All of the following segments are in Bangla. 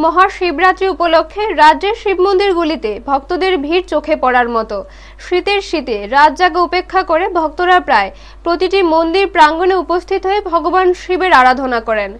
মহাশিবরাত্রি উপলক্ষে রাজ্যের শিব মন্দিরগুলিতে ভক্তদের ভিড় চোখে পড়ার মতো। শীতে রাত জাগা উপেক্ষা করে ভক্তরা প্রায় প্রতিটি মন্দির প্রাঙ্গণে উপস্থিত হয়ে ভগবান শিবের আরাধনা করেন।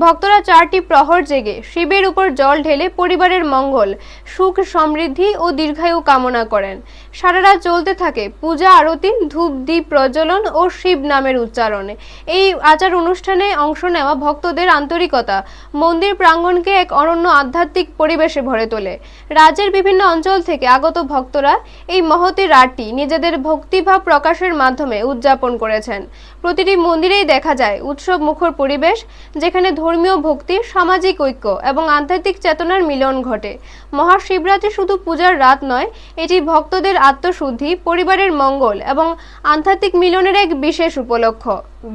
ভক্তরা 4টি প্রহর জেগে শিবের উপর জল ঢেলে পরিবারের মঙ্গল, সুখ, সমৃদ্ধি ও দীর্ঘায়ু কামনা করেন। সারা রাত চলতে থাকে পূজা, আরতি, ধূপ, দীপ প্রজ্বলন ও শিব নামের উচ্চারণে। এই আচার অনুষ্ঠানে অংশ নেওয়া ভক্তদের আন্তরিকতা মন্দির প্রাঙ্গণকে এক অনন্য আধ্যাত্মিক পরিবেশে ভরে তোলে। রাজ্যের বিভিন্ন অঞ্চল থেকে আগত ভক্তরা এই মহতী রাতটি নিজেদের ভক্তিভাব প্রকাশের মাধ্যমে উদযাপন করেছেন। প্রতিটি মন্দিরেই দেখা যায় উৎসব মুখর পরিবেশ, যেখানে ধর্মীয় ভক্তি, সামাজিক ঐক্য এবং আধ্যাত্মিক চেতনার মিলন ঘটে। মহাশিবরাত্রি শুধু পূজার রাত নয়, এটি ভক্তদের আত্মশুদ্ধি, পরিবারের মঙ্গল এবং আধ্যাত্মিক মিলনের এক বিশেষ উপলক্ষ।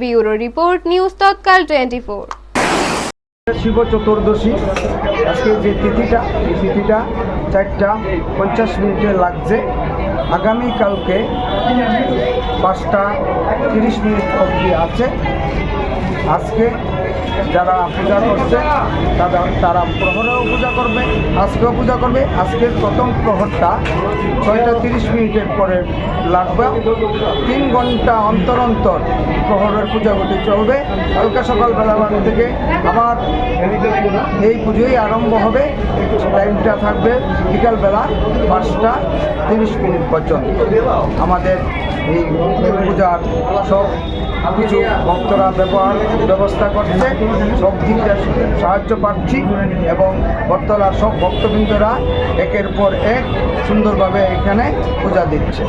ব্যুরো রিপোর্ট, নিউজ তৎকাল 24। শিব চতুর্দশী আজকে যে তিথিটা, এই তিথিটা 4টা 50 লাগছে। আগামীকালকে 5টা 30 অবধি আছে। আজকে যারা পূজা করছে তারা প্রহরেও পূজা করবে, আজকেও পূজা করবে। আজকের প্রথম প্রহরটা 6টা 30 পরে লাগবে। 3 ঘন্টা অন্তর অন্তর প্রহরের পূজাগুলি চলবে। কালকে সকালবেলা থেকে আবার এই পুজোই আরম্ভ হবে। টাইমটা থাকবে বিকালবেলা 5টা 30 পর্যন্ত। আমাদের এই পূজার সব কিছু ভক্তরা ব্যবস্থা করছে, সব দিক দিয়ে সাহায্য পাচ্ছি এবং বর্তলার সব ভক্তবৃন্দরা একের পর এক সুন্দরভাবে এখানে পূজা দিচ্ছে।